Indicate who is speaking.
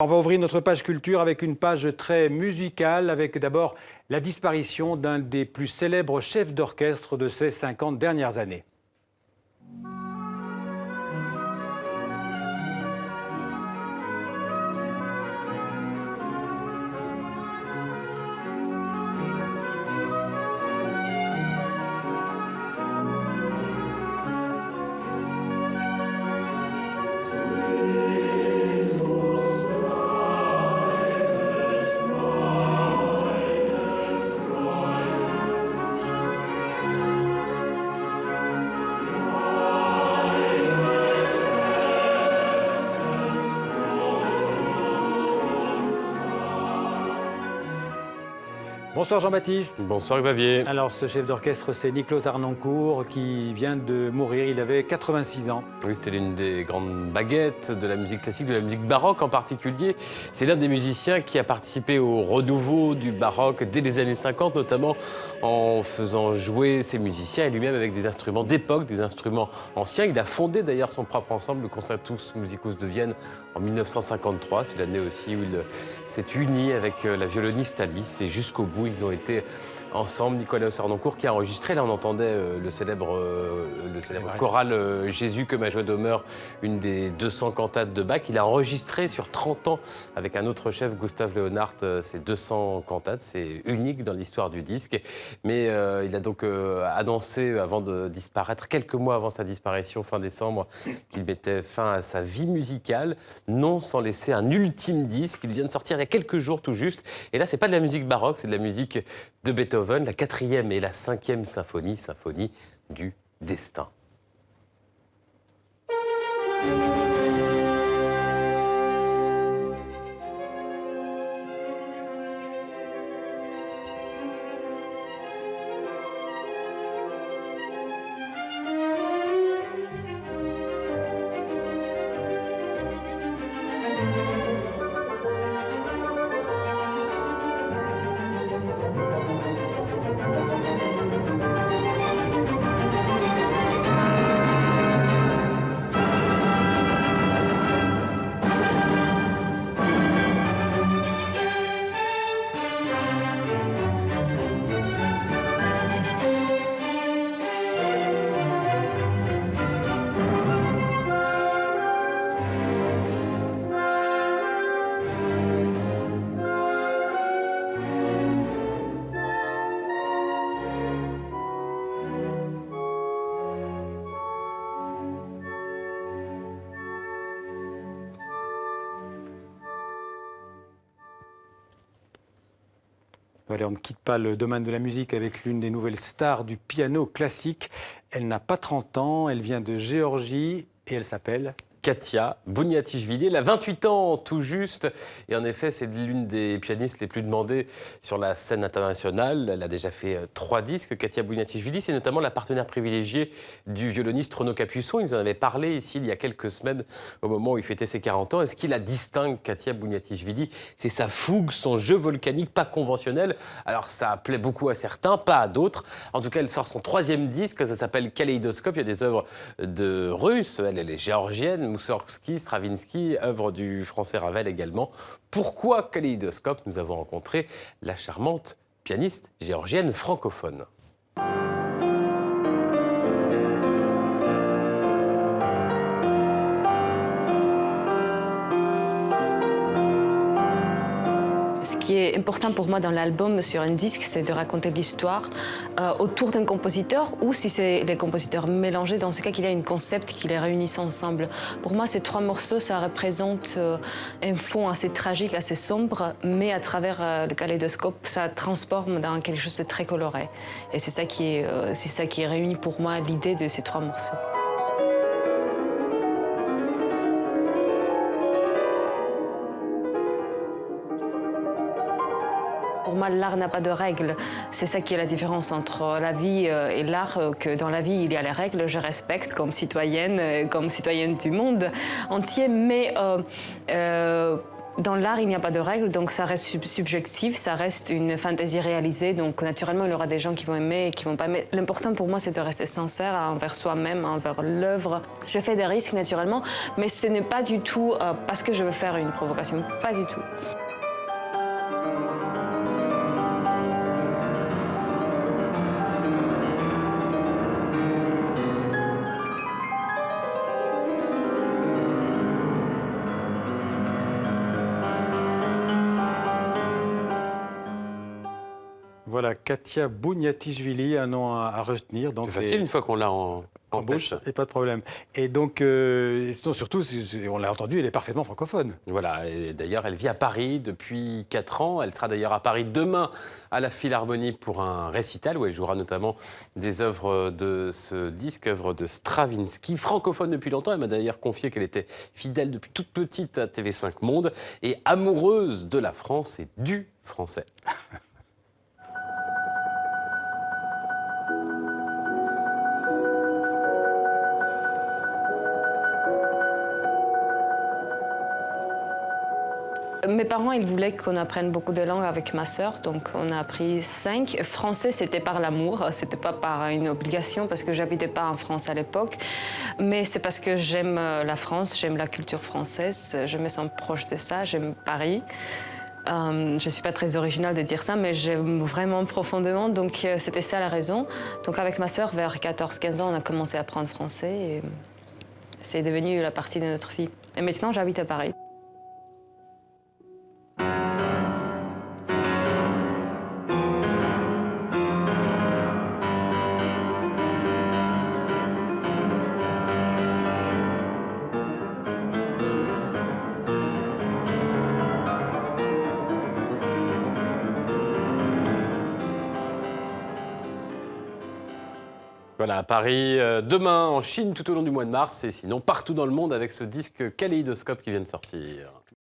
Speaker 1: On va ouvrir notre page culture avec une page très musicale, avec d'abord la disparition d'un des plus célèbres chefs d'orchestre de ces 50 dernières années. Bonsoir Jean-Baptiste.
Speaker 2: Bonsoir Xavier.
Speaker 1: Alors ce chef d'orchestre, c'est Nicklaus Harnoncourt qui vient de mourir, il avait 86 ans.
Speaker 2: Oui, c'était l'une des grandes baguettes de la musique classique, de la musique baroque en particulier. C'est l'un des musiciens qui a participé au renouveau du baroque dès les années 50, notamment en faisant jouer ses musiciens et lui-même avec des instruments d'époque, des instruments anciens. Il a fondé d'ailleurs son propre ensemble, le Concertus Musicus de Vienne, en 1953. C'est l'année aussi où il s'est uni avec la violoniste Alice et jusqu'au bout, ils ont été ensemble. Nicklaus Harnoncourt qui a enregistré, là on entendait le célèbre choral Jésus que ma joie demeure, une des 200 cantates de Bach. Il a enregistré sur 30 ans avec un autre chef, Gustav Leonhardt, ces 200 cantates. C'est unique dans l'histoire du disque. Mais il a donc annoncé, avant de disparaître, quelques mois avant sa disparition, fin décembre, qu'il mettait fin à sa vie musicale, non sans laisser un ultime disque. Il vient de sortir il y a quelques jours tout juste. Et là, c'est pas de la musique baroque, c'est de la musique de Beethoven, la 4e et la 5e symphonie, symphonie du destin.
Speaker 1: Allez, on ne quitte pas le domaine de la musique avec l'une des nouvelles stars du piano classique. Elle n'a pas 30 ans, elle vient de Géorgie et elle s'appelle
Speaker 2: Katia Bouniatichvili. Elle a 28 ans tout juste et en effet c'est l'une des pianistes les plus demandées sur la scène internationale. Elle a déjà fait 3 disques. Katia Bouniatichvili, c'est notamment la partenaire privilégiée du violoniste Renaud Capuçon. Il nous en avait parlé ici il y a quelques semaines au moment où il fêtait ses 40 ans. Et ce qui la distingue, Katia Bouniatichvili, c'est sa fougue, son jeu volcanique pas conventionnel. Alors ça plaît beaucoup à certains, pas à d'autres. En tout cas, elle sort son 3e disque, ça s'appelle Kaléidoscope. Il y a des œuvres de Russes, elle est géorgienne, Moussorgsky, Stravinsky, œuvre du français Ravel également. Pourquoi Kaléidoscope? Nous avons rencontré la charmante pianiste géorgienne francophone.
Speaker 3: Ce qui est important pour moi dans l'album, sur un disque, c'est de raconter l'histoire autour d'un compositeur, ou si c'est les compositeurs mélangés, dans ce cas qu'il y a un concept qui les réunisse ensemble. Pour moi, ces 3 morceaux, ça représente un fond assez tragique, assez sombre, mais à travers le kaléidoscope, ça transforme dans quelque chose de très coloré. Et c'est ça qui réunit pour moi l'idée de ces 3 morceaux. Pour moi, l'art n'a pas de règles. C'est ça qui est la différence entre la vie et l'art, que dans la vie, il y a les règles, je respecte comme citoyenne du monde entier, mais Dans l'art, il n'y a pas de règles, donc ça reste subjectif, ça reste une fantaisie réalisée. Donc naturellement, il y aura des gens qui vont aimer et qui vont pas aimer. L'important pour moi, c'est de rester sincère envers soi-même, envers l'œuvre. Je fais des risques naturellement, mais ce n'est pas du tout parce que je veux faire une provocation, pas du tout.
Speaker 1: Voilà, Katia Bouniatichvili, un nom à retenir.
Speaker 2: C'est facile une fois qu'on l'a en
Speaker 1: bouche,
Speaker 2: tête.
Speaker 1: et pas de problème. Et donc, surtout, on l'a entendu, elle est parfaitement francophone.
Speaker 2: Voilà, et d'ailleurs, elle vit à Paris depuis 4 ans. Elle sera d'ailleurs à Paris demain à la Philharmonie pour un récital où elle jouera notamment des œuvres de ce disque, œuvres de Stravinsky. Francophone depuis longtemps, elle m'a d'ailleurs confié qu'elle était fidèle depuis toute petite à TV5 Monde et amoureuse de la France et du français.
Speaker 3: Mes parents, ils voulaient qu'on apprenne beaucoup de langues avec ma sœur, donc on a appris 5. Français, c'était par l'amour, c'était pas par une obligation, parce que j'habitais pas en France à l'époque, mais c'est parce que j'aime la France, j'aime la culture française, je me sens proche de ça, j'aime Paris. Je ne suis pas très originale de dire ça, mais j'aime vraiment profondément, donc c'était ça la raison. Donc avec ma sœur, vers 14-15 ans, on a commencé à apprendre français, et c'est devenu la partie de notre vie. Et maintenant, j'habite à Paris.
Speaker 2: Voilà, à Paris, demain, en Chine, tout au long du mois de mars, et sinon partout dans le monde avec ce disque Kaléidoscope qui vient de sortir.